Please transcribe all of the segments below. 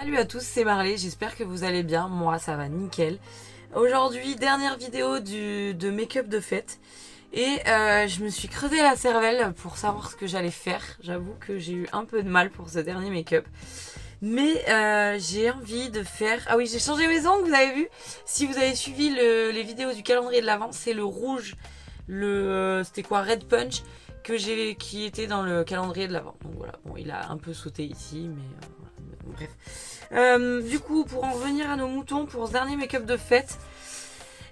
Salut à tous, c'est Marley, j'espère que vous allez bien, moi ça va nickel. Aujourd'hui, dernière vidéo de make-up de fête. Et je me suis creusé la cervelle pour savoir ce que j'allais faire. J'avoue que j'ai eu un peu de mal pour ce dernier make-up. Mais j'ai envie de faire... Ah oui, j'ai changé mes ongles, vous avez vu? Si vous avez suivi les vidéos du calendrier de l'Avent, c'est le rouge, c'était quoi, Red Punch, qui était dans le calendrier de l'Avent. Donc voilà, bon, il a un peu sauté ici, mais voilà, bref. Du coup, pour en revenir à nos moutons, pour ce dernier make-up de fête,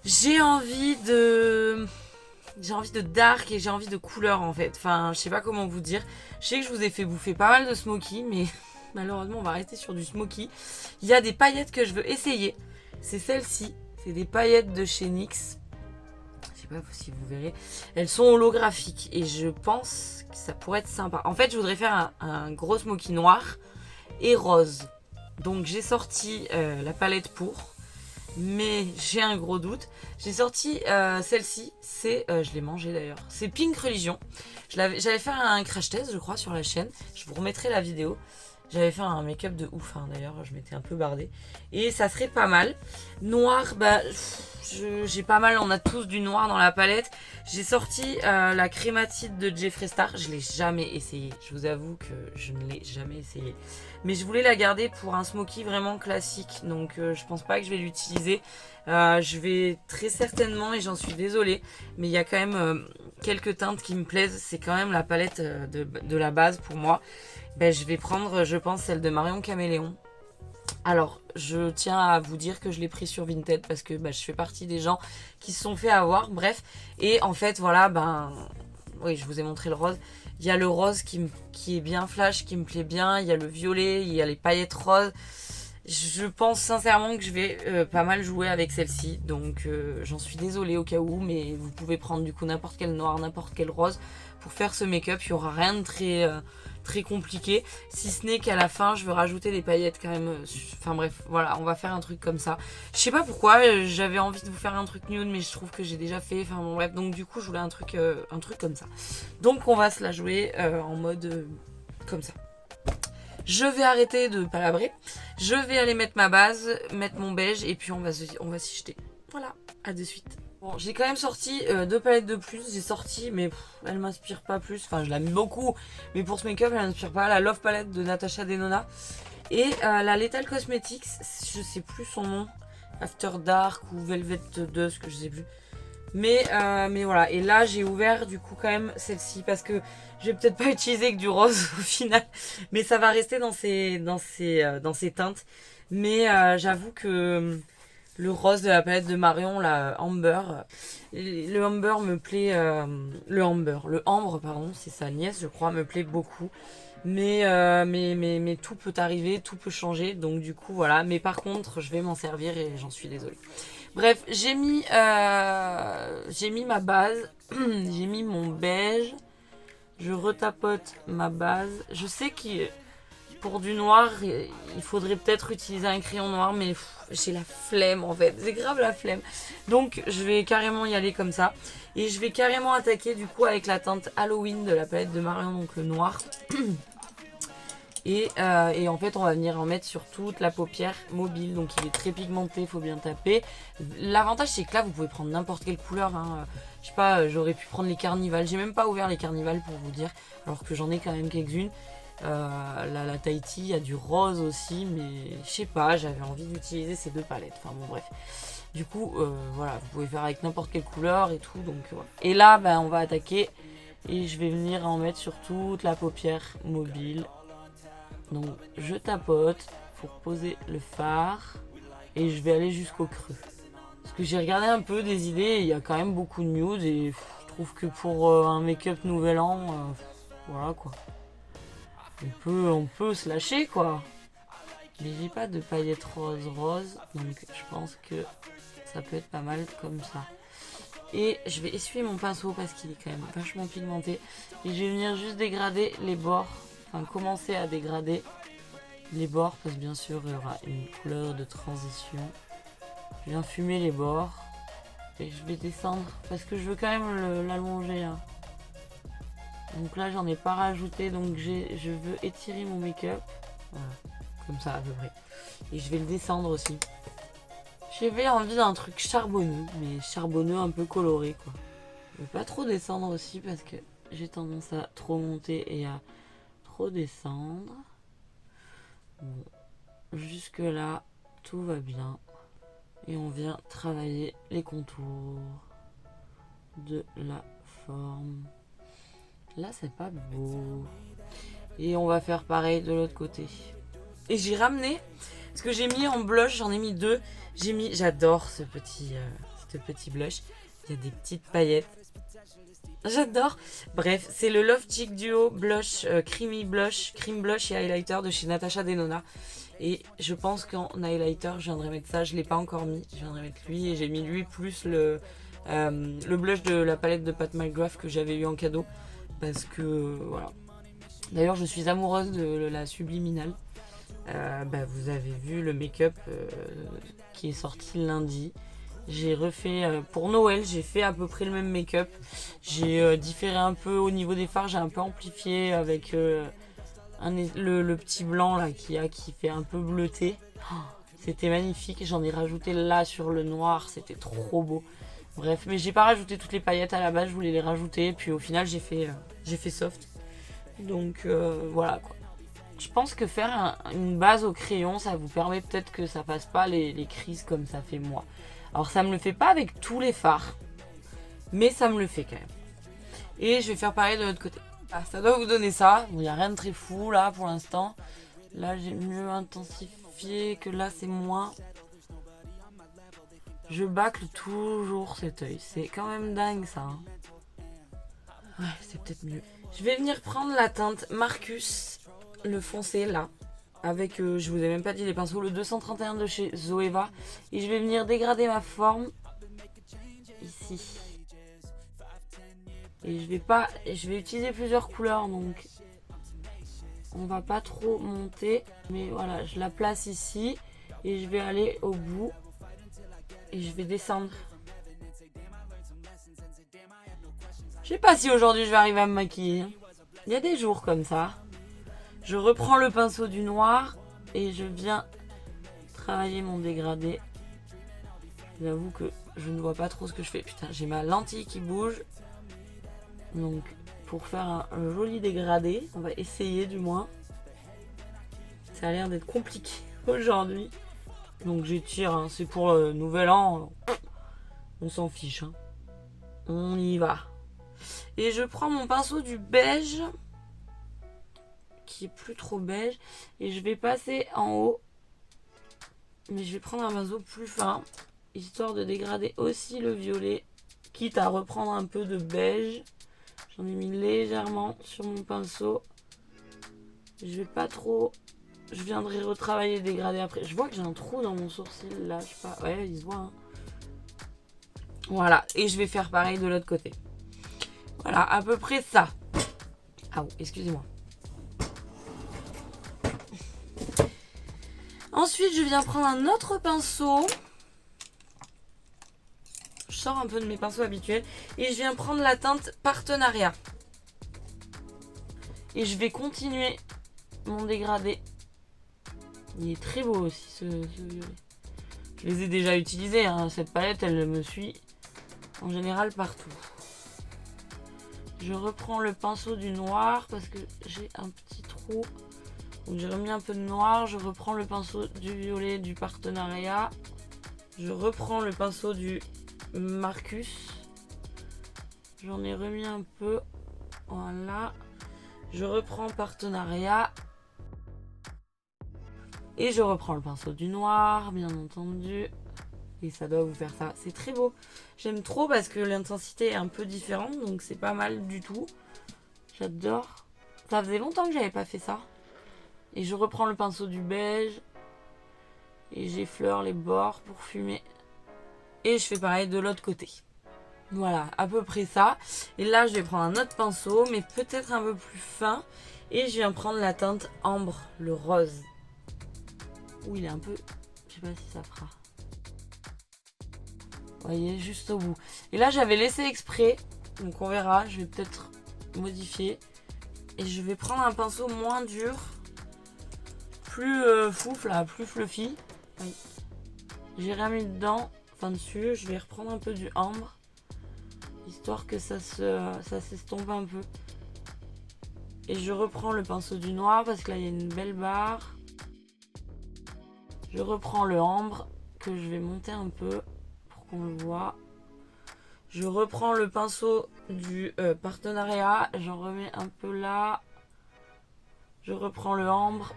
j'ai envie de dark et j'ai envie de couleur en fait. Enfin, je sais pas comment vous dire. Je sais que je vous ai fait bouffer pas mal de smoky, mais malheureusement, on va rester sur du smoky. Il y a des paillettes que je veux essayer. C'est celle-ci. C'est des paillettes de chez NYX. Je sais pas si vous verrez. Elles sont holographiques et je pense que ça pourrait être sympa. En fait, je voudrais faire un gros smoky noir et rose. Donc, j'ai sorti la palette pour. Mais j'ai un gros doute. J'ai sorti celle-ci, je l'ai mangée d'ailleurs, c'est Pink Religion. J'avais fait un crash test je crois sur la chaîne, je vous remettrai la vidéo. J'avais fait un make-up de ouf hein, d'ailleurs, je m'étais un peu bardée. Et ça serait pas mal. Noir, bah j'ai pas mal, on a tous du noir dans la palette. J'ai sorti la crématite de Jeffree Star, je l'ai jamais essayé. Je vous avoue que je ne l'ai jamais essayé. Mais je voulais la garder pour un smoky vraiment classique. Donc je pense pas que je vais l'utiliser. Je vais très certainement, et j'en suis désolée, mais il y a quand même quelques teintes qui me plaisent. C'est quand même la palette de la base pour moi. Ben, je vais prendre, je pense, celle de Marion Caméléon. Alors, je tiens à vous dire que je l'ai pris sur Vinted parce que je fais partie des gens qui se sont fait avoir. Bref, et en fait, voilà, oui, je vous ai montré le rose. Il y a le rose qui est bien flash, qui me plaît bien. Il y a le violet, il y a les paillettes roses. Je pense sincèrement que je vais pas mal jouer avec celle-ci. Donc, j'en suis désolée au cas où, mais vous pouvez prendre du coup n'importe quel noir, n'importe quel rose pour faire ce make-up. Il n'y aura rien de très compliqué, si ce n'est qu'à la fin je veux rajouter des paillettes quand même. Enfin bref, voilà, on va faire un truc comme ça. Je sais pas pourquoi, j'avais envie de vous faire un truc nude, mais je trouve que j'ai déjà fait. Enfin bon bref, donc du coup je voulais un truc comme ça. Donc on va se la jouer en mode comme ça. Je vais arrêter de palabrer. Je vais aller mettre ma base, mettre mon beige et puis on va s'y jeter. Voilà, à de suite. Bon, j'ai quand même sorti 2 palettes de plus. J'ai sorti, mais elle m'inspire pas plus. Enfin, je l'aime beaucoup, mais pour ce make-up, elle m'inspire pas. La Love Palette de Natasha Denona. Et la Lethal Cosmetics, je sais plus son nom. After Dark ou Velvet Dusk, je sais plus. Mais voilà. Et là, j'ai ouvert du coup quand même celle-ci parce que je vais peut-être pas utiliser que du rose au final. Mais ça va rester dans ces teintes. Mais j'avoue que... le rose de la palette de Marion, la Amber. Le Amber me plaît. Le Ambre, pardon, c'est sa nièce, je crois, me plaît beaucoup. Mais tout peut arriver, tout peut changer. Donc du coup, voilà. Mais par contre, je vais m'en servir et j'en suis désolée. Bref, j'ai mis ma base. J'ai mis mon beige. Je retapote ma base. Je sais que pour du noir, il faudrait peut-être utiliser un crayon noir, mais j'ai la flemme en fait, c'est grave la flemme. Donc je vais carrément y aller comme ça. Et je vais carrément attaquer du coup avec la teinte Halloween de la palette de Marion, donc le noir. Et en fait on va venir en mettre sur toute la paupière mobile, donc il est très pigmenté, il faut bien taper. L'avantage c'est que là vous pouvez prendre n'importe quelle couleur, hein. Je sais pas, j'aurais pu prendre les carnivals, j'ai même pas ouvert les carnivals pour vous dire, alors que j'en ai quand même quelques-unes. La Tahiti, il y a du rose aussi, mais je sais pas, j'avais envie d'utiliser ces 2 palettes. Enfin bon, bref. Du coup, voilà, vous pouvez faire avec n'importe quelle couleur et tout. Donc voilà. Et là, on va attaquer et je vais venir en mettre sur toute la paupière mobile. Donc je tapote pour poser le fard et je vais aller jusqu'au creux. Parce que j'ai regardé un peu des idées, il y a quand même beaucoup de nude et je trouve que pour un make-up nouvel an, voilà quoi. On peut se lâcher quoi. Mais j'ai pas de paillettes rose, donc je pense que ça peut être pas mal comme ça. Et je vais essuyer mon pinceau parce qu'il est quand même vachement pigmenté. Et je vais venir juste dégrader les bords, enfin commencer à dégrader les bords parce que bien sûr il y aura une couleur de transition. Je viens fumer les bords et je vais descendre parce que je veux quand même l'allonger. Hein. Donc là j'en ai pas rajouté, donc je veux étirer mon make-up. Voilà. comme ça à peu près. Et je vais le descendre aussi. J'avais envie d'un truc charbonneux, mais charbonneux un peu coloré quoi. Je vais pas trop descendre aussi parce que j'ai tendance à trop monter et à trop descendre. Bon, jusque là, tout va bien. Et on vient travailler les contours de la forme. Là, c'est pas beau. Et on va faire pareil de l'autre côté. Et j'ai ramené, parce que j'ai mis en blush, j'en ai mis 2. J'adore ce petit blush. Il y a des petites paillettes. J'adore. Bref, c'est le Love Cheek Duo Blush, Cream Blush et Highlighter de chez Natasha Denona. Et je pense qu'en highlighter, je viendrai mettre ça. Je ne l'ai pas encore mis. Je viendrai mettre lui. Et j'ai mis lui plus le blush de la palette de Pat McGrath que j'avais eu en cadeau. Parce que, voilà. D'ailleurs, je suis amoureuse de la Subliminal. Vous avez vu le make-up qui est sorti lundi. J'ai refait pour Noël, j'ai fait à peu près le même make-up. J'ai différé un peu au niveau des fards, j'ai un peu amplifié avec le petit blanc là qui fait un peu bleuté. Oh, c'était magnifique, j'en ai rajouté là sur le noir, c'était trop beau. Bref, mais j'ai pas rajouté toutes les paillettes à la base, je voulais les rajouter, puis au final j'ai fait soft. Donc voilà quoi. Je pense que faire une base au crayon, ça vous permet peut-être que ça passe pas les crises comme ça fait moi. Alors ça me le fait pas avec tous les fards, mais ça me le fait quand même. Et je vais faire pareil de l'autre côté. Ah, ça doit vous donner ça. Bon, il n'y a rien de très fou là pour l'instant. Là j'ai mieux intensifié que là c'est moins. Je bâcle toujours cet œil. C'est quand même dingue ça. Hein. Ouais, c'est peut-être mieux. Je vais venir prendre la teinte Marcus, le foncé là. Avec, je vous ai même pas dit les pinceaux, le 231 de chez Zoeva. Et je vais venir dégrader ma forme. Ici. Et je vais utiliser plusieurs couleurs donc. On va pas trop monter. Mais voilà, je la place ici. Et je vais aller au bout. Et je vais descendre. Je sais pas si aujourd'hui je vais arriver à me maquiller. Il y a des jours comme ça. Je reprends le pinceau du noir et je viens travailler mon dégradé. J'avoue que je ne vois pas trop ce que je fais. Putain, j'ai ma lentille qui bouge. Donc, pour faire un joli dégradé, on va essayer du moins. Ça a l'air d'être compliqué aujourd'hui. Donc, j'étire, hein. C'est pour le nouvel an. On s'en fiche. Hein. On y va. Et je prends mon pinceau du beige. Qui est plus trop beige. Et je vais passer en haut. Mais je vais prendre un pinceau plus fin. Histoire de dégrader aussi le violet. Quitte à reprendre un peu de beige. J'en ai mis légèrement sur mon pinceau. Je vais pas trop. Je viendrai retravailler et dégrader après. Je vois que j'ai un trou dans mon sourcil là. Je sais pas. Ouais, il se voit. Hein. Voilà. Et je vais faire pareil de l'autre côté. Voilà, à peu près ça. Ah, excusez-moi. Ensuite, je viens prendre un autre pinceau. Je sors un peu de mes pinceaux habituels. Et je viens prendre la teinte Partenariat. Et je vais continuer mon dégradé. Il est très beau aussi ce violet. Je les ai déjà utilisés. Hein. Cette palette, elle me suit en général partout. Je reprends le pinceau du noir parce que j'ai un petit trou. Donc j'ai remis un peu de noir, je reprends le pinceau du violet du Partenariat. Je reprends le pinceau du Marcus. J'en ai remis un peu. Voilà. Je reprends Partenariat. Et je reprends le pinceau du noir, bien entendu. Et ça doit vous faire ça. C'est très beau. J'aime trop parce que l'intensité est un peu différente. Donc c'est pas mal du tout. J'adore. Ça faisait longtemps que j'avais pas fait ça. Et je reprends le pinceau du beige. Et j'effleure les bords pour fumer. Et je fais pareil de l'autre côté. Voilà, à peu près ça. Et là, je vais prendre un autre pinceau, mais peut-être un peu plus fin. Et je viens prendre la teinte ambre, le rose. Ouh, il est un peu... Je sais pas si ça fera. Vous voyez, juste au bout. Et là, j'avais laissé exprès. Donc on verra, je vais peut-être modifier. Et je vais prendre un pinceau moins dur. plus fouf là, plus fluffy. Oui. J'ai rien mis dedans, enfin dessus. Je vais reprendre un peu du ambre, histoire que ça s'estompe un peu. Et je reprends le pinceau du noir parce que là il y a une belle barre. Je reprends le ambre que je vais monter un peu pour qu'on le voit. Je reprends le pinceau du partenariat, j'en remets un peu là. Je reprends le ambre.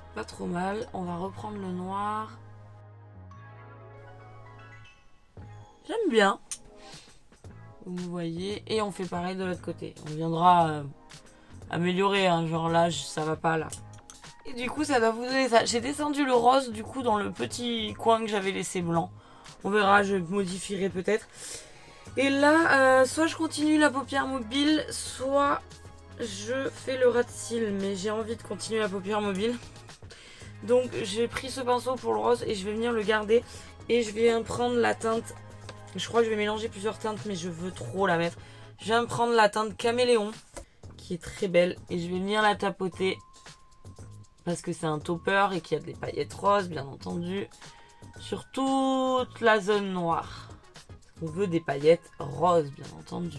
C'est pas trop mal. On va reprendre le noir. J'aime bien. Vous voyez. Et on fait pareil de l'autre côté. On viendra améliorer. Hein. Genre là, ça va pas là. Et du coup, ça doit vous donner ça. J'ai descendu le rose du coup dans le petit coin que j'avais laissé blanc. On verra, je modifierai peut-être. Et là, soit je continue la paupière mobile, soit je fais le ras de cils. Mais j'ai envie de continuer la paupière mobile. Donc j'ai pris ce pinceau pour le rose et je vais venir le garder. Et je vais prendre la teinte. Je crois que je vais mélanger plusieurs teintes, mais je veux trop la mettre. Je vais me prendre la teinte Caméléon, qui est très belle. Et je vais venir la tapoter. Parce que c'est un topper et qu'il y a des paillettes roses, bien entendu. Sur toute la zone noire. On veut des paillettes roses, bien entendu.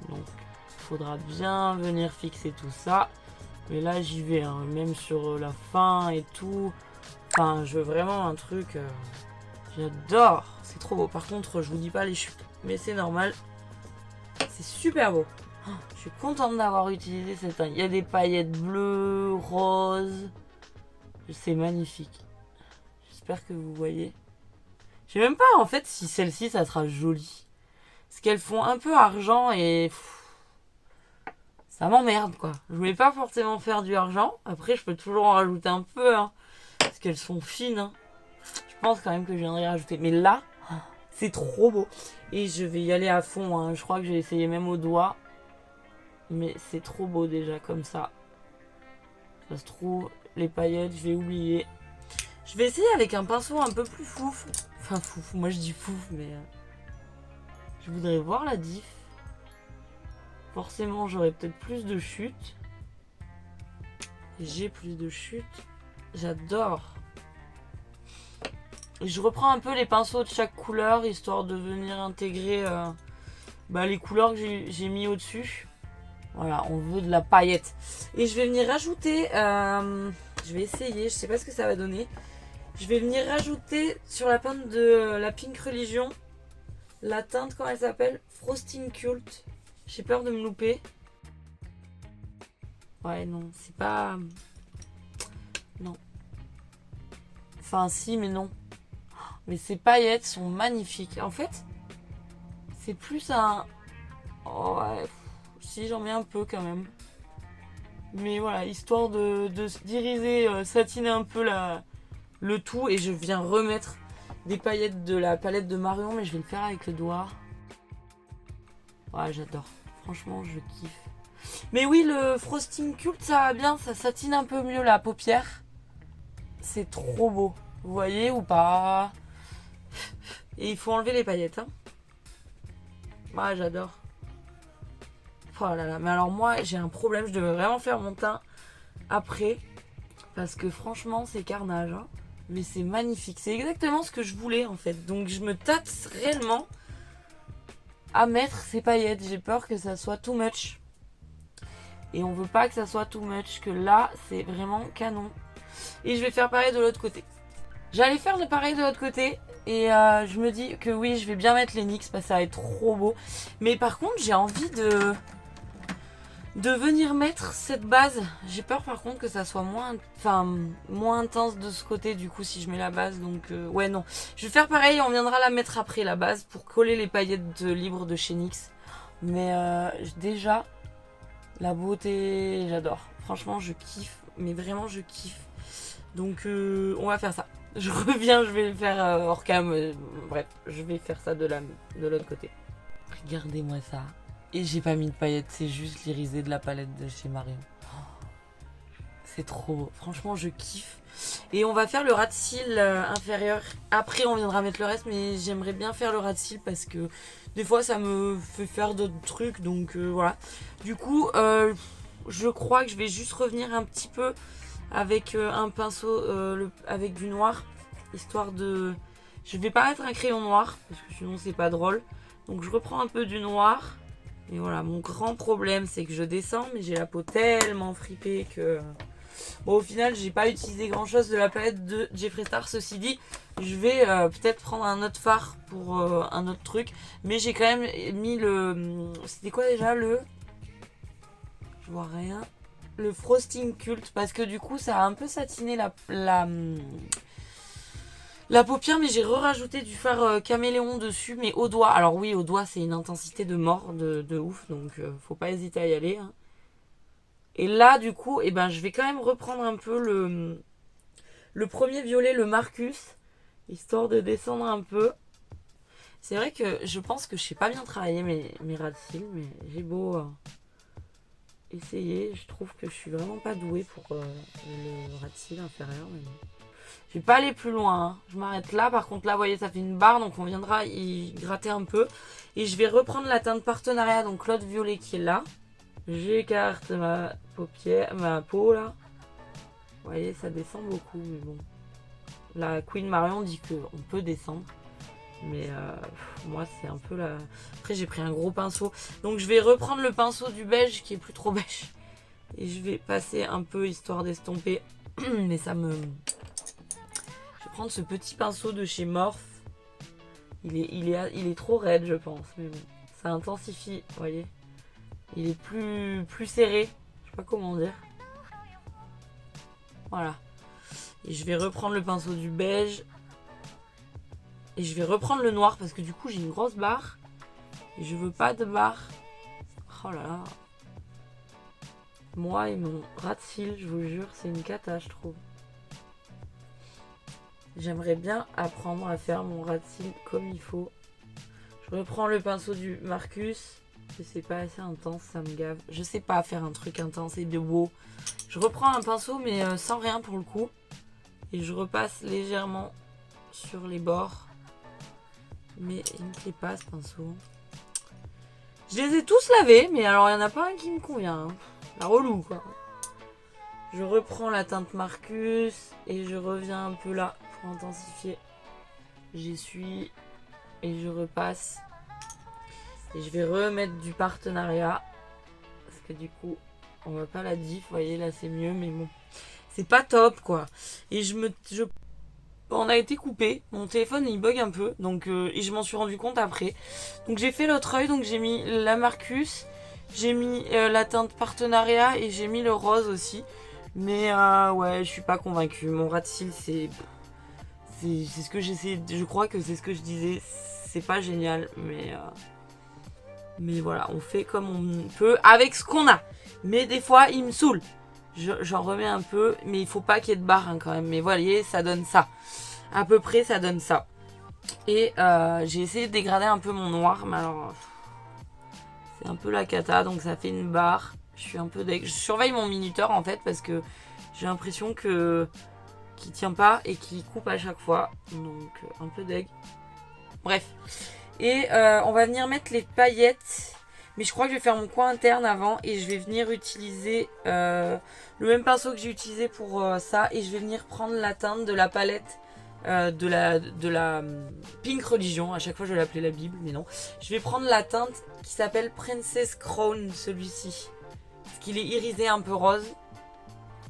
Donc, il faudra bien venir fixer tout ça. Mais là, j'y vais, hein, même sur la fin et tout. Enfin, je veux vraiment un truc... J'adore. C'est trop beau. Par contre, je vous dis pas les chutes. Mais c'est normal. C'est super beau. Oh, je suis contente d'avoir utilisé cette teinte. Il y a des paillettes bleues, roses. C'est magnifique. J'espère que vous voyez. Je sais même pas en fait si celle-ci ça sera joli. Parce qu'elles font un peu argent et ça m'emmerde quoi. Je voulais pas forcément faire du argent. Après je peux toujours en rajouter un peu hein, parce qu'elles sont fines. Hein. Je pense quand même que je viendrai rajouter. Mais là, c'est trop beau. Et je vais y aller à fond. Hein. Je crois que j'ai essayé même au doigt. Mais c'est trop beau déjà comme ça. Ça se trouve, les paillettes, je vais oublier. Je vais essayer avec un pinceau un peu plus fouf. Enfin fouf, moi je dis fouf, mais... je voudrais voir la diff. Forcément, j'aurai peut-être plus de chutes. J'ai plus de chutes. J'adore. Et je reprends un peu les pinceaux de chaque couleur, histoire de venir intégrer les couleurs que j'ai mis au-dessus. Voilà, on veut de la paillette. Et je vais venir rajouter... je vais essayer, je sais pas ce que ça va donner. Je vais venir rajouter sur la teinte de la Pink Religion, la teinte, comment elle s'appelle, Frosting Cult. J'ai peur de me louper. Ouais, non, c'est pas... Non. Enfin, si, mais non. Mais ces paillettes sont magnifiques. En fait, c'est plus un... Oh, ouais. Si, j'en mets un peu quand même. Mais voilà, histoire de d'iriser, satiner un peu le tout. Et je viens remettre des paillettes de la palette de Marion. Mais je vais le faire avec le doigt. Ouais, j'adore. Franchement, je kiffe. Mais oui, le Frosting Cult, ça va bien. Ça satine un peu mieux la paupière. C'est trop beau. Vous voyez ou pas? Et il faut enlever les paillettes. Hein. Ouais, j'adore. Oh là là, mais alors moi j'ai un problème, je devais vraiment faire mon teint après. Parce que franchement c'est carnage. Hein. Mais c'est magnifique, c'est exactement ce que je voulais en fait. Donc je me tâte réellement à mettre ces paillettes. J'ai peur que ça soit too much. Et on veut pas que ça soit too much, que là c'est vraiment canon. Et je vais faire pareil de l'autre côté. J'allais faire le pareil de l'autre côté. Et je me dis que oui, je vais bien mettre les NYX parce que ça va être trop beau. Mais par contre j'ai envie de venir mettre cette base. J'ai peur par contre que ça soit moins intense de ce côté du coup si je mets la base. Donc ouais non. Je vais faire pareil, on viendra la mettre après la base pour coller les paillettes libres de chez NYX. Mais déjà, la beauté, j'adore. Franchement je kiffe, mais vraiment je kiffe. Donc on va faire ça. Je reviens, je vais le faire hors cam. Bref, je vais faire ça de l'autre côté. Regardez-moi ça. Et j'ai pas mis de paillettes, c'est juste l'irisé de la palette de chez Marion. Oh, c'est trop beau. Franchement, je kiffe. Et on va faire le ras de cils inférieur. Après, on viendra mettre le reste, mais j'aimerais bien faire le ras de cils parce que des fois, ça me fait faire d'autres trucs. Donc voilà. Du coup, je crois que je vais juste revenir un petit peu avec un pinceau avec du noir, histoire de... Je vais pas mettre un crayon noir, parce que sinon c'est pas drôle. Donc je reprends un peu du noir. Et voilà, mon grand problème, c'est que je descends, mais j'ai la peau tellement fripée que... Bon, au final, j'ai pas utilisé grand chose de la palette de Jeffree Star. Ceci dit, je vais peut-être prendre un autre fard pour un autre truc. Mais j'ai quand même mis le... C'était quoi déjà le... Je vois rien. Le Frosting Cult, parce que du coup, ça a un peu satiné la paupière, mais j'ai rajouté du fard caméléon dessus, mais au doigt. Alors oui, au doigt, c'est une intensité de mort de ouf, donc faut pas hésiter à y aller. Hein. Et là, du coup, eh ben, je vais quand même reprendre un peu le premier violet, le Marcus, histoire de descendre un peu. C'est vrai que je pense que je sais pas bien travailler mes ras de cils, mais j'ai beau essayer. Je trouve que je suis vraiment pas douée pour le ras de cils inférieur. Mais... Je vais pas aller plus loin, hein. Je m'arrête là. Par contre, là, vous voyez, ça fait une barre, donc on viendra y gratter un peu. Et je vais reprendre la teinte partenariat, donc l'autre violet qui est là. J'écarte ma paupière, ma peau là. Vous voyez, ça descend beaucoup, mais bon. La Queen Marion dit qu'on peut descendre. Mais moi, c'est un peu la... Après, j'ai pris un gros pinceau. Donc, je vais reprendre le pinceau du beige qui est plus trop beige. Et je vais passer un peu histoire d'estomper. Mais ça me... Je vais prendre ce petit pinceau de chez Morphe. Il est trop raide, je pense. Mais bon, ça intensifie, vous voyez. Il est plus serré. Je sais pas comment dire. Voilà. Et je vais reprendre le pinceau du beige. Et je vais reprendre le noir parce que du coup j'ai une grosse barre. Et je veux pas de barre. Oh là là. Moi et mon ras de cils, je vous jure, c'est une cata, je trouve. J'aimerais bien apprendre à faire mon ras de cils comme il faut. Je reprends le pinceau du Marcus. C'est pas assez intense, ça me gave. Je sais pas faire un truc intense et de beau. Je reprends un pinceau mais sans rien pour le coup. Et je repasse légèrement sur les bords. Mais il me plaît pas ce pinceau. Je les ai tous lavés, mais alors il n'y en a pas un qui me convient. Hein. La relou quoi. Je reprends la teinte Marcus et je reviens un peu là pour intensifier. J'essuie et je repasse. Et je vais remettre du partenariat. Parce que du coup, on voit pas la diff. Vous voyez, là c'est mieux, mais bon. C'est pas top quoi. Et on a été coupé. Mon téléphone il bug un peu. Donc, et je m'en suis rendu compte après. Donc j'ai fait l'autre œil. Donc j'ai mis la Marcus. J'ai mis la teinte partenariat. Et j'ai mis le rose aussi. Mais ouais, je suis pas convaincue. Mon ras de cils c'est ce que j'essaie. Je crois que c'est ce que je disais. C'est pas génial. Mais voilà, on fait comme on peut avec ce qu'on a. Mais des fois, il me saoule. J'en remets un peu, mais il faut pas qu'il y ait de barre hein, quand même. Mais voyez, ça donne ça. À peu près, ça donne ça. Et j'ai essayé de dégrader un peu mon noir, mais alors... C'est un peu la cata, donc ça fait une barre. Je suis un peu deg. Je surveille mon minuteur en fait, parce que j'ai l'impression qu'il tient pas et qu'il coupe à chaque fois. Donc un peu deg. Bref. Et on va venir mettre les paillettes. Mais je crois que je vais faire mon coin interne avant. Et je vais venir utiliser le même pinceau que j'ai utilisé pour ça. Et je vais venir prendre la teinte de la palette de la Pink Religion. À chaque fois je vais l'appeler la Bible, mais non. Je vais prendre la teinte qui s'appelle Princess Crown, celui-ci. Parce qu'il est irisé un peu rose.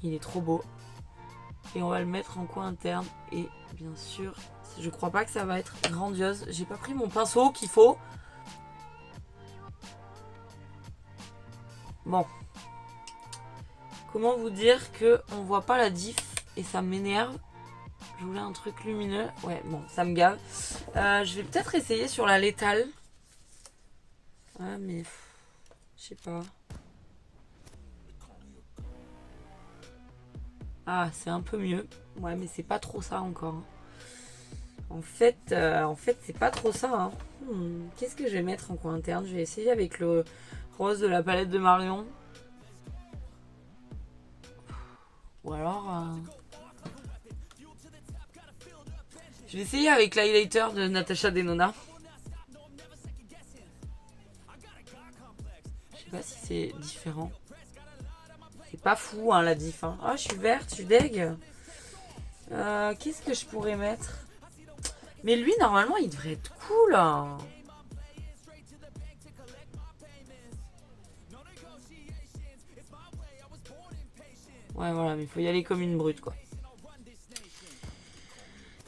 Il est trop beau. Et on va le mettre en coin interne. Et bien sûr... Je crois pas que ça va être grandiose. J'ai pas pris mon pinceau qu'il faut. Bon. Comment vous dire que on voit pas la diff et ça m'énerve. Je voulais un truc lumineux. Ouais, bon, ça me gave. Je vais peut-être essayer sur la létale. Ah, mais... Je sais pas. Ah, c'est un peu mieux. Ouais, mais c'est pas trop ça encore. En fait, c'est pas trop ça. Hein. Qu'est-ce que je vais mettre en coin interne? Je vais essayer avec le rose de la palette de Marion. Ou alors... Je vais essayer avec l'highlighter de Natasha Denona. Je sais pas si c'est différent. C'est pas fou hein, la diff. Hein. Oh, je suis verte, je suis deg. Qu'est-ce que je pourrais mettre? Mais lui, normalement, il devrait être cool. Hein. Ouais, voilà, mais il faut y aller comme une brute, quoi.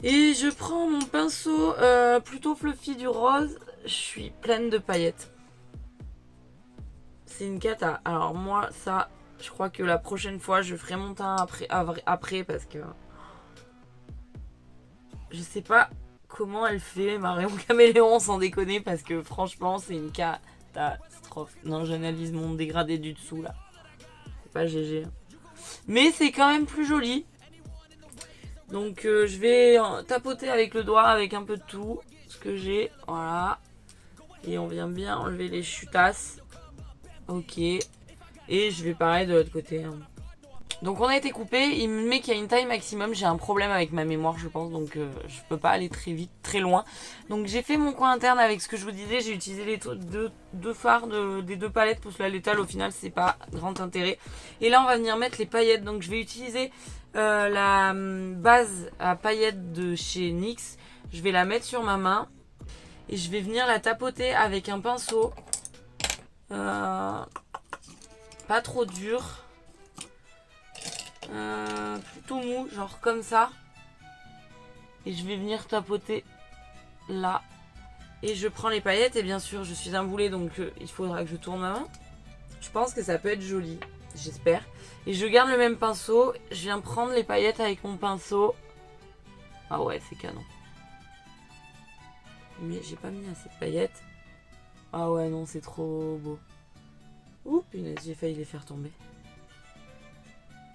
Et je prends mon pinceau plutôt fluffy du rose. Je suis pleine de paillettes. C'est une cata. Alors moi, ça, je crois que la prochaine fois, je ferai mon teint après parce que... Je sais pas comment elle fait Marion Caméléon, sans déconner, parce que franchement, c'est une catastrophe. Non, j'analyse mon dégradé du dessous, là. C'est pas GG. Mais c'est quand même plus joli. Donc je vais tapoter avec le doigt, avec un peu de tout, ce que j'ai, voilà. Et on vient bien enlever les chutasses. Ok. Et je vais pareil de l'autre côté. Hein. Donc on a été coupé, il me met qu'il y a une taille maximum, j'ai un problème avec ma mémoire je pense, donc je peux pas aller très vite, très loin. Donc j'ai fait mon coin interne avec ce que je vous disais, j'ai utilisé les deux fards des deux palettes, parce que la létale au final c'est pas grand intérêt. Et là on va venir mettre les paillettes, donc je vais utiliser la base à paillettes de chez NYX, je vais la mettre sur ma main et je vais venir la tapoter avec un pinceau, pas trop dur. Plutôt mou, genre comme ça. Et je vais venir tapoter là. Et je prends les paillettes et bien sûr je suis un boulet donc il faudra que je tourne ma main. Je pense que ça peut être joli, j'espère. Et je garde le même pinceau, je viens prendre les paillettes avec mon pinceau. Ah ouais, c'est canon. Mais j'ai pas mis assez de paillettes. Ah ouais, non, c'est trop beau. Ouh, punaise, j'ai failli les faire tomber.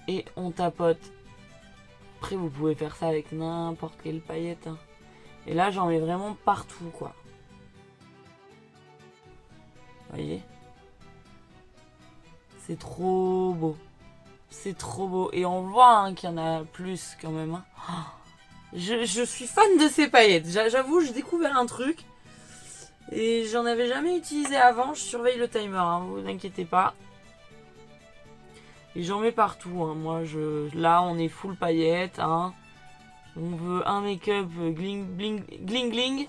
Et on tapote. Après, vous pouvez faire ça avec n'importe quelle paillette. Hein. Et là, j'en mets vraiment partout, quoi. Vous voyez? C'est trop beau. C'est trop beau. Et on voit hein, qu'il y en a plus, quand même. Hein. Je suis fan de ces paillettes. J'avoue, j'ai découvert un truc. Et j'en avais jamais utilisé avant. Je surveille le timer, hein, vous inquiétez pas. Et j'en mets partout, hein. Moi, là, on est full paillettes, hein. On veut un make-up gling, bling, gling, gling.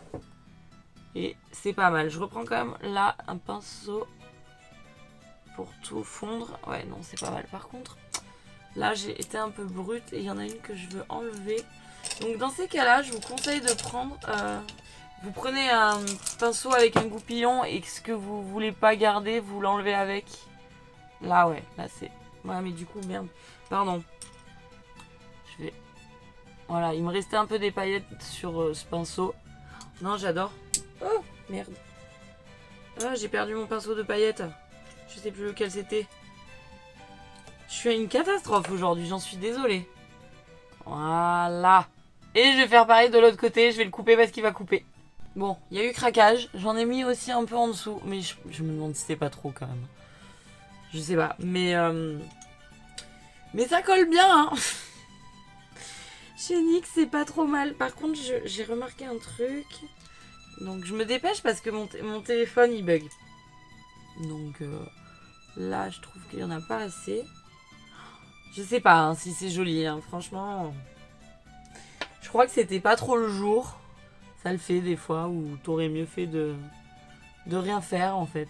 Et c'est pas mal. Je reprends quand même, là, un pinceau pour tout fondre. Ouais, non, c'est pas mal. Par contre, là, j'ai été un peu brute et il y en a une que je veux enlever. Donc, dans ces cas-là, je vous conseille de prendre... vous prenez un pinceau avec un goupillon et ce que vous voulez pas garder, vous l'enlevez avec. Là, ouais, là, c'est... Ouais, mais du coup, merde. Pardon. Je vais... Voilà, il me restait un peu des paillettes sur ce pinceau. Non, j'adore. Oh, merde. Ah, j'ai perdu mon pinceau de paillettes. Je sais plus lequel c'était. Je suis à une catastrophe aujourd'hui, j'en suis désolée. Voilà. Et je vais faire pareil de l'autre côté, je vais le couper parce qu'il va couper. Bon, il y a eu craquage. J'en ai mis aussi un peu en dessous. Mais je me demande si c'est pas trop quand même. Je sais pas, mais ça colle bien, hein. Chez NYX, c'est pas trop mal. Par contre, j'ai remarqué un truc. Donc, je me dépêche parce que mon téléphone, il bug. Donc, là, je trouve qu'il y en a pas assez. Je sais pas hein, si c'est joli, hein. Franchement. Je crois que c'était pas trop le jour. Ça le fait des fois, où t'aurais mieux fait de rien faire, en fait.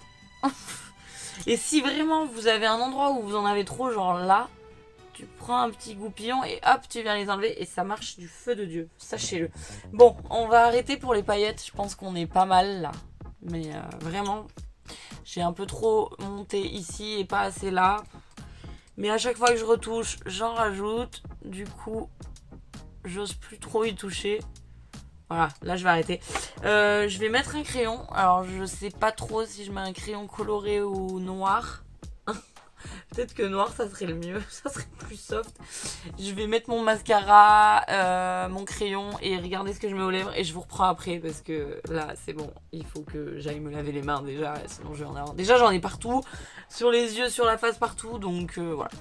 Et si vraiment vous avez un endroit où vous en avez trop, genre là, tu prends un petit goupillon et hop, tu viens les enlever et ça marche du feu de Dieu, sachez-le. Bon, on va arrêter pour les paillettes, je pense qu'on est pas mal là. Mais vraiment, j'ai un peu trop monté ici et pas assez là. Mais à chaque fois que je retouche, j'en rajoute. Du coup, j'ose plus trop y toucher. Voilà, là je vais arrêter. Je vais mettre un crayon. Alors je sais pas trop si je mets un crayon coloré ou noir. Peut-être que noir ça serait le mieux. Ça serait plus soft. Je vais mettre mon mascara, mon crayon et regarder ce que je mets aux lèvres. Et je vous reprends après parce que là c'est bon. Il faut que j'aille me laver les mains déjà. Sinon je vais en avoir. Déjà j'en ai partout. Sur les yeux, sur la face, partout. Donc voilà.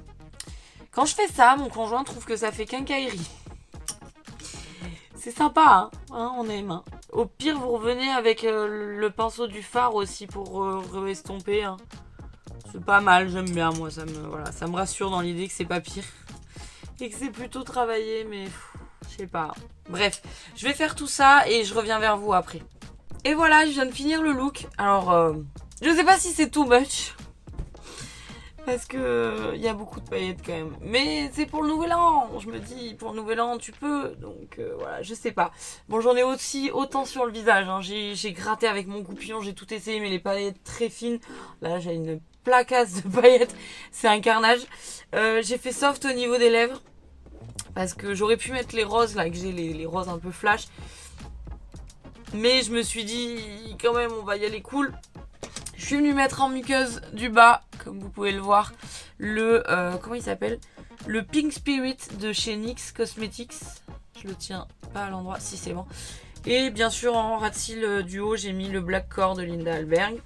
Quand je fais ça, mon conjoint trouve que ça fait quincaillerie. C'est sympa, hein, on aime. Hein. Au pire, vous revenez avec le pinceau du fard aussi pour estomper. Hein. C'est pas mal, j'aime bien, moi, voilà, ça me rassure dans l'idée que c'est pas pire. Et que c'est plutôt travaillé, mais je sais pas. Bref, je vais faire tout ça et je reviens vers vous après. Et voilà, je viens de finir le look. Alors, je sais pas si c'est too much. Parce que y a beaucoup de paillettes quand même. Mais c'est pour le nouvel an. Je me dis, pour le nouvel an, tu peux. Donc voilà, je sais pas. Bon, j'en ai aussi autant sur le visage. Hein. J'ai gratté avec mon goupillon, j'ai tout essayé, mais les paillettes très fines. Là, j'ai une placasse de paillettes. C'est un carnage. J'ai fait soft au niveau des lèvres. Parce que j'aurais pu mettre les roses, là, que j'ai les roses un peu flash. Mais je me suis dit, quand même, on va y aller cool. Je suis venue mettre en muqueuse du bas, comme vous pouvez le voir, le, comment il s'appelle? Le Pink Spirit de chez NYX Cosmetics. Je le tiens pas à l'endroit, si c'est bon. Et bien sûr, en ras de cils du haut, j'ai mis le Black Core de Linda Alberg.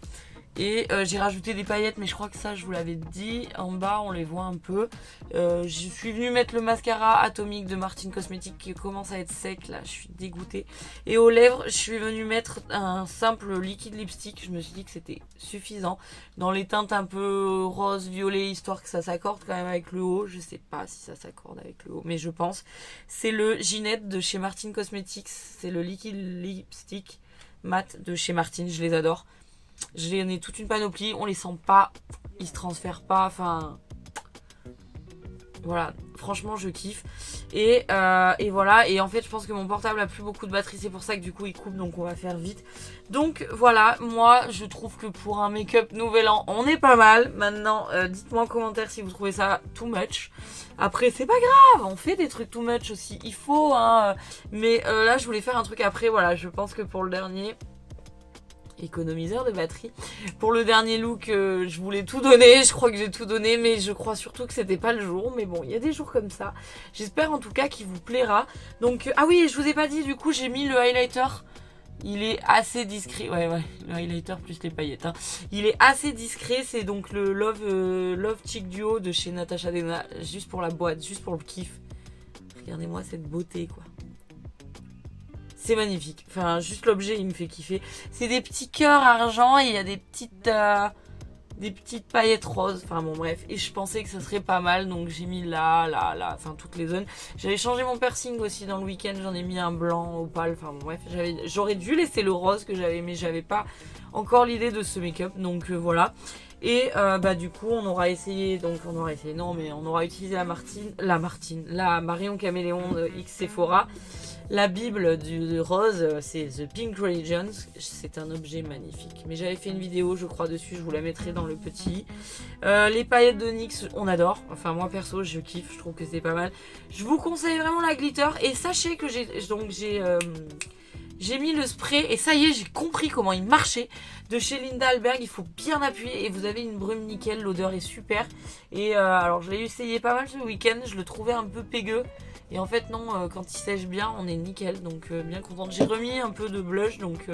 Et j'ai rajouté des paillettes, mais je crois que ça, je vous l'avais dit. En bas, on les voit un peu. Je suis venue mettre le mascara atomique de Martin Cosmetics qui commence à être sec. Là, je suis dégoûtée. Et aux lèvres, je suis venue mettre un simple liquide lipstick. Je me suis dit que c'était suffisant. Dans les teintes un peu rose, violet, histoire que ça s'accorde quand même avec le haut. Je sais pas si ça s'accorde avec le haut, mais je pense. C'est le Ginette de chez Martin Cosmetics. C'est le liquide lipstick mat de chez Martin. Je les adore. J'en ai toute une panoplie, on les sent pas, ils se transfèrent pas, enfin voilà, franchement je kiffe. Et voilà, et en fait je pense que mon portable a plus beaucoup de batterie, c'est pour ça que du coup il coupe, donc on va faire vite. Donc voilà, moi je trouve que pour un make-up nouvel an, on est pas mal. Maintenant, dites-moi en commentaire si vous trouvez ça too much. Après c'est pas grave, on fait des trucs too much aussi, il faut hein. Mais là je voulais faire un truc après, voilà, je pense que pour le dernier... économiseur de batterie. Pour le dernier look, je voulais tout donner, je crois que j'ai tout donné, mais je crois surtout que c'était pas le jour. Mais bon, il y a des jours comme ça. J'espère en tout cas qu'il vous plaira. Donc, ah oui, je vous ai pas dit, du coup, j'ai mis le highlighter. Il est assez discret. Ouais, le highlighter plus les paillettes. Hein. Il est assez discret. C'est donc le Love Cheek Duo de chez Natasha Denona. Juste pour la boîte, juste pour le kiff. Regardez-moi cette beauté, quoi. C'est magnifique. Enfin, juste l'objet, il me fait kiffer. C'est des petits cœurs argent et il y a des petites paillettes roses. Enfin bon, bref. Et je pensais que ça serait pas mal. Donc j'ai mis là, enfin toutes les zones. J'avais changé mon piercing aussi dans le week-end. J'en ai mis un blanc opale. Enfin bon, bref. J'aurais dû laisser le rose que j'avais, mais j'avais pas encore l'idée de ce make-up. Donc voilà. Et bah du coup on aura essayé, non mais on aura utilisé la Marion Caméléon de X Sephora. La Bible du rose, c'est The Pink Religion, c'est un objet magnifique. Mais j'avais fait une vidéo, je crois, dessus, je vous la mettrai dans le petit. Les paillettes de NYX, on adore. Enfin, moi perso, je kiffe, je trouve que c'est pas mal. Je vous conseille vraiment la glitter. Et sachez que j'ai mis le spray et ça y est, j'ai compris comment il marchait. De chez Linda Alberg, il faut bien appuyer et vous avez une brume nickel, l'odeur est super. Et alors, je l'ai essayé pas mal ce week-end, je le trouvais un peu pégueux. Et en fait non, quand il sèche bien, on est nickel, donc bien contente. J'ai remis un peu de blush, donc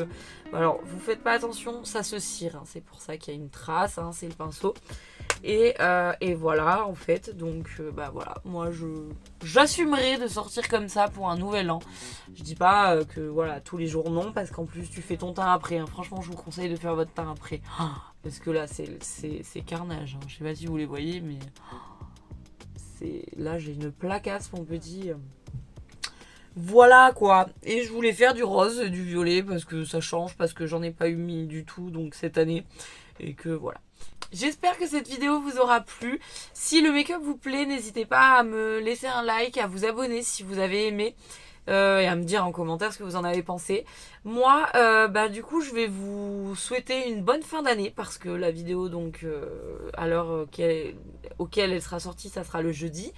alors vous faites pas attention, ça se cire, hein, c'est pour ça qu'il y a une trace, hein, c'est le pinceau. Et voilà en fait, donc bah voilà, moi j'assumerai de sortir comme ça pour un nouvel an. Je dis pas que voilà, tous les jours non, parce qu'en plus tu fais ton teint après, hein. Franchement je vous conseille de faire votre teint après. Parce que là c'est carnage, hein. Je sais pas si vous les voyez, mais... Là j'ai une placasse mon petit. Voilà quoi. Et je voulais faire du rose et du violet parce que ça change, parce que j'en ai pas eu mis du tout donc cette année. Et que voilà. J'espère que cette vidéo vous aura plu. Si le make-up vous plaît, n'hésitez pas à me laisser un like, à vous abonner si vous avez aimé. Et à me dire en commentaire ce que vous en avez pensé. Moi, bah du coup, je vais vous souhaiter une bonne fin d'année parce que la vidéo, donc, à l'heure auquel elle sera sortie, ça sera le jeudi.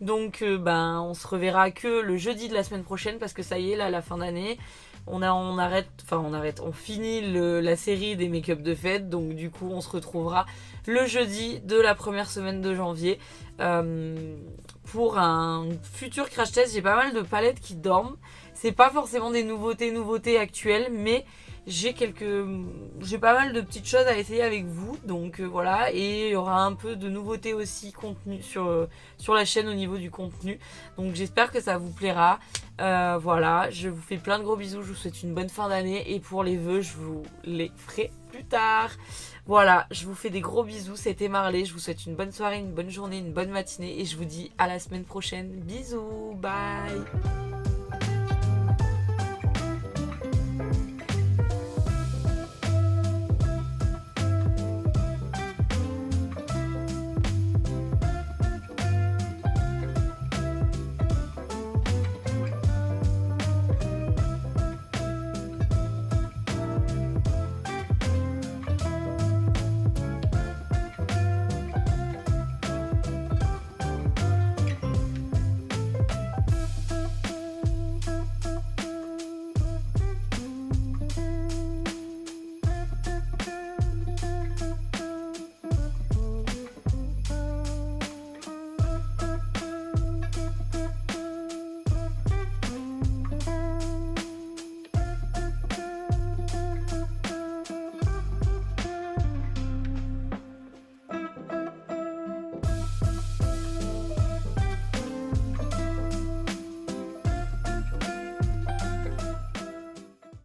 Donc, ben, on se reverra que le jeudi de la semaine prochaine parce que ça y est, là, la fin d'année. On finit la série des make-up de fête, donc du coup on se retrouvera le jeudi de la première semaine de janvier pour un futur crash test. J'ai pas mal de palettes qui dorment, c'est pas forcément des nouveautés actuelles, mais j'ai pas mal de petites choses à essayer avec vous, donc voilà. Et il y aura un peu de nouveautés aussi contenu sur la chaîne au niveau du contenu, donc j'espère que ça vous plaira. Voilà, je vous fais plein de gros bisous, je vous souhaite une bonne fin d'année et pour les vœux je vous les ferai plus tard. Voilà, je vous fais des gros bisous, c'était Marley. Je vous souhaite une bonne soirée, une bonne journée, une bonne matinée. Et je vous dis à la semaine prochaine. Bisous, bye.